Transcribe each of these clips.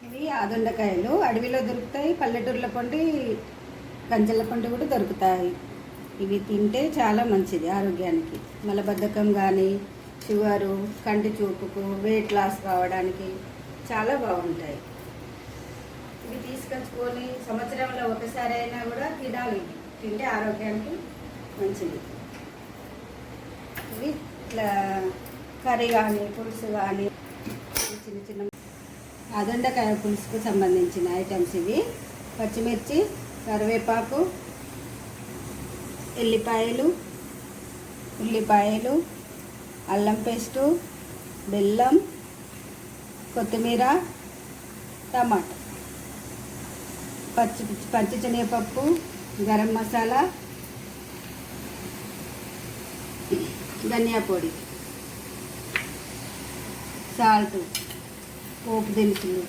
ఇవి ఆదొండకాయలు అడవిలో దొరుకుతాయి, పల్లెటూర్ల పండి కంచెల పండు కూడా దొరుకుతాయి. ఇవి తింటే చాలా మంచిది ఆరోగ్యానికి. మలబద్ధకం కానీ, షుగరు, కంటి చూపుకు, వెయిట్ లాస్ కావడానికి చాలా బాగుంటాయి. ఇవి తీసుకొచ్చుకొని సంవత్సరంలో ఒకసారి అయినా కూడా తినాలి. తింటే ఆరోగ్యానికి మంచిది. ఇవి ఇట్లా కర్రీ కానీ, పులుసు కానీ, చిన్న చిన్న ఆదొండకాయ పులుసుకు సంబంధించిన ఐటమ్స్ ఇవి. పచ్చిమిర్చి, కరివేపాకు, ఉల్లిపాయలు, అల్లం పేస్టు, బెల్లం, కొత్తిమీర, టమాటా, పచ్చి శనగపప్పు, గరం మసాలా, ధనియా పొడి, సాల్ట్, పోపు దినుసులు,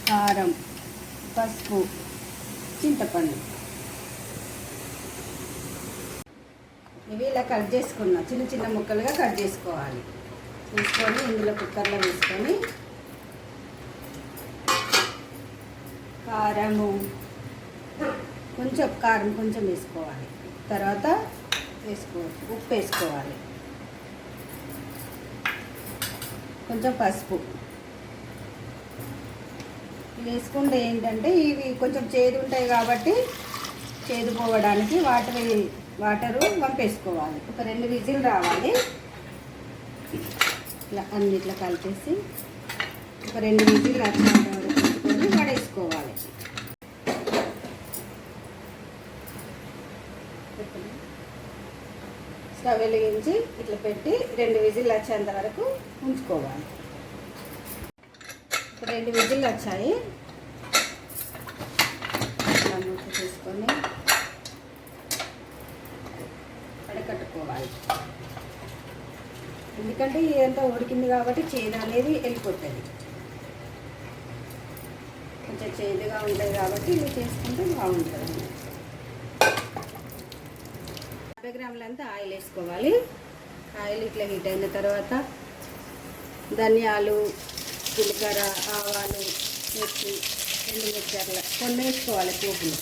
కారం, పసుపు, చింతపండు. ఇవి ఇలా కట్ చేసుకున్నాం. చిన్న చిన్న ముక్కలుగా కట్ చేసుకోవాలి. తీసుకొని ఇందులో కుక్కర్లో వేసుకొని కారం కొంచెం వేసుకోవాలి. తర్వాత ఉప్పు వేసుకోవాలి, కొంచెం పసుపు వేసుకుంటే ఏంటంటే ఇవి కొంచెం చేదు ఉంటాయి కాబట్టి చేదు పోవడానికి వాటరు వంపేసుకోవాలి. ఒక 2 విజిల్ రావాలి. ఇట్లా అన్నిట్లా కలిపేసి ఒక 2 విజిల్ వచ్చేంత వరకు ఉంచుకొని పడేసుకోవాలి. స్టవ్ వెలిగించి ఇట్లా పెట్టి 2 విజిల్ వచ్చేంత వరకు ఉంచుకోవాలి. 2 విజిల్ వచ్చాయి. మూత తీసుకొని కట్టుకోవాలి. ఎందుకంటే ఇదంతా ఉడికింది కాబట్టి చేదు అనేది వెళ్ళిపోతుంది. కొంచెం చేదుగా ఉంటుంది కాబట్టి ఇవి చేసుకుంటే బాగుంటుంది. 50 గ్రాములంతా ఆయిల్ వేసుకోవాలి. ఆయిల్ ఇట్లా హీట్ అయిన తర్వాత ధనియాలు, జీలకర్ర, ఆవాలు, మిర్చి, 2 మిర్చర్ల కొన్ని వేసుకోవాలి. పోపులు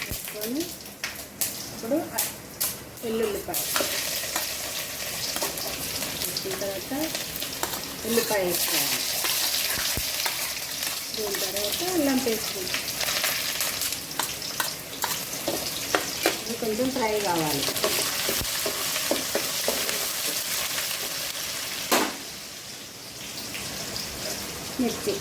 వేసుకొని ఇప్పుడు వెల్లుల్లిపాయ వేసిన తర్వాత ఉల్లిపాయ వేసుకోవాలి. దీని తర్వాత అల్లం పేస్ట్ ఇది కొంచెం ఫ్రై కావాలి. మిర్చి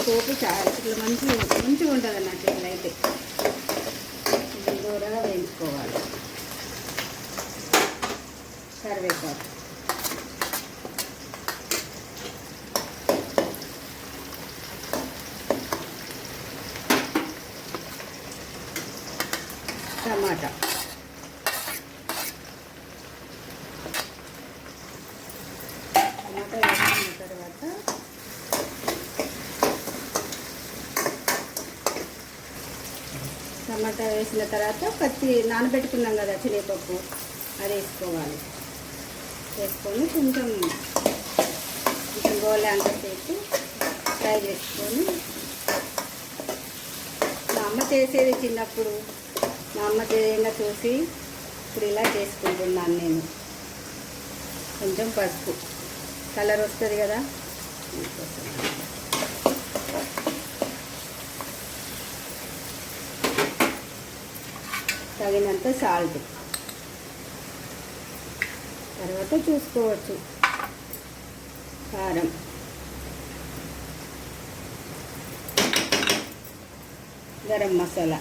పోపు చాలా ఇట్లా మంచిగా ఉంటుంది అన్నట్టు. ఇట్లయితే దూరగా వేయించుకోవాలి. కరివేపాకు, టమాటా, వేసిన తర్వాత టమాటా వేసిన తర్వాత పచ్చి నానబెట్టుకున్నాం కదా శనగపప్పు, అది వేసుకోవాలి. వేసుకొని కొంచెం గోలే అంతసేపు ఫ్రై చేసుకొని మా అమ్మ చేసేది చిన్నప్పుడు, మా అమ్మ చేయంగా చూసి ఇప్పుడు ఇలా చేసుకుంటున్నాను నేను. కొంచెం పసుపు కలర్ వస్తుంది కదా, తగినంత సాల్ట్, తర్వాత చూసుకోవచ్చు కారం, గరం మసాలా,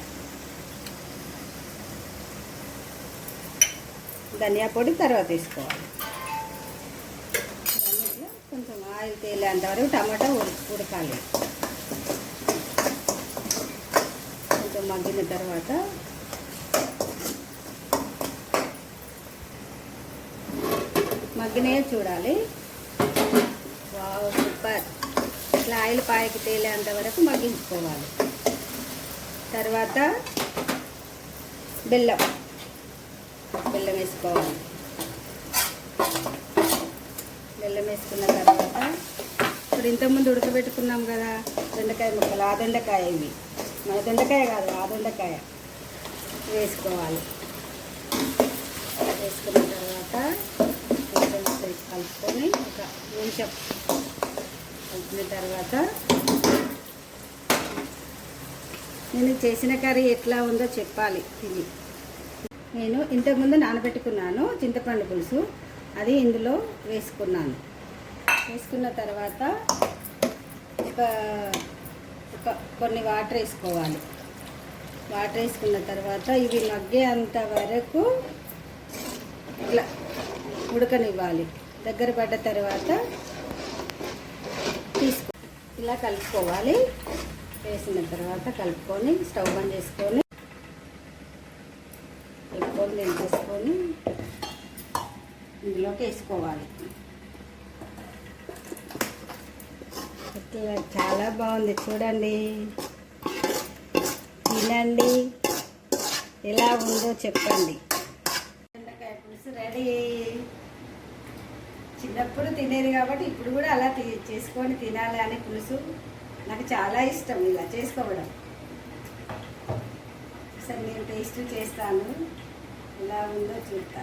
ధనియా పొడి తర్వాత వేసుకోవాలి. కొంచెం ఆయిల్ తేలేంత వరకు టమాటా ఉడకాలి. కొంచెం మగ్గిన తర్వాత మగ్గినే చూడాలి. Wow, super. ఇట్లా ఆయిల్ పాయకి తేలేంత వరకు మగ్గించుకోవాలి. తర్వాత బెల్లం వేసుకోవాలి. బెల్లం వేసుకున్న తర్వాత ఇప్పుడు ఇంతకుముందు ఉడకబెట్టుకున్నాం కదా దొండకాయ ముక్కలు, ఆ దొండకాయ ఇవి, మన దొండకాయ కాదు ఆ దొండకాయ వేసుకోవాలి. వేసుకున్న తర్వాత కలుపుకొని ఒక నిమిషం కలిపిన తర్వాత నేను చేసిన కర్రీ ఎట్లా ఉందో చెప్పాలి. ఇది నేను ఇంతకుముందు నానబెట్టుకున్నాను చింతపండు పులుసు, అది ఇందులో వేసుకున్నాను. వేసుకున్న తర్వాత ఒక కొన్ని వాటర్ వేసుకోవాలి. వాటర్ వేసుకున్న తర్వాత ఇవి మగ్గేంత వరకు ఇట్లా ఉడకనివ్వాలి. దగ్గర పడ్డ తర్వాత ఇలా కలుపుకోవాలి. వేసిన తర్వాత కలుపుకొని స్టవ్ బంద్ చేసుకొని దించేసుకొని ఇందులోకి వేసుకోవాలి. ఇట్లా చాలా బాగుంది చూడండి, తినండి, ఎలా ఉందో చెప్పండి. దొండకాయ పులుసు రెడీ. చిన్నప్పుడు తినేది కాబట్టి ఇప్పుడు కూడా అలా చేసుకొని తినాలి అనే పులుసు నాకు చాలా ఇష్టం ఇలా చేసుకోవడం. అసలు నేను టేస్ట్ చేస్తాను, ఎలా ఉందో చూస్తా.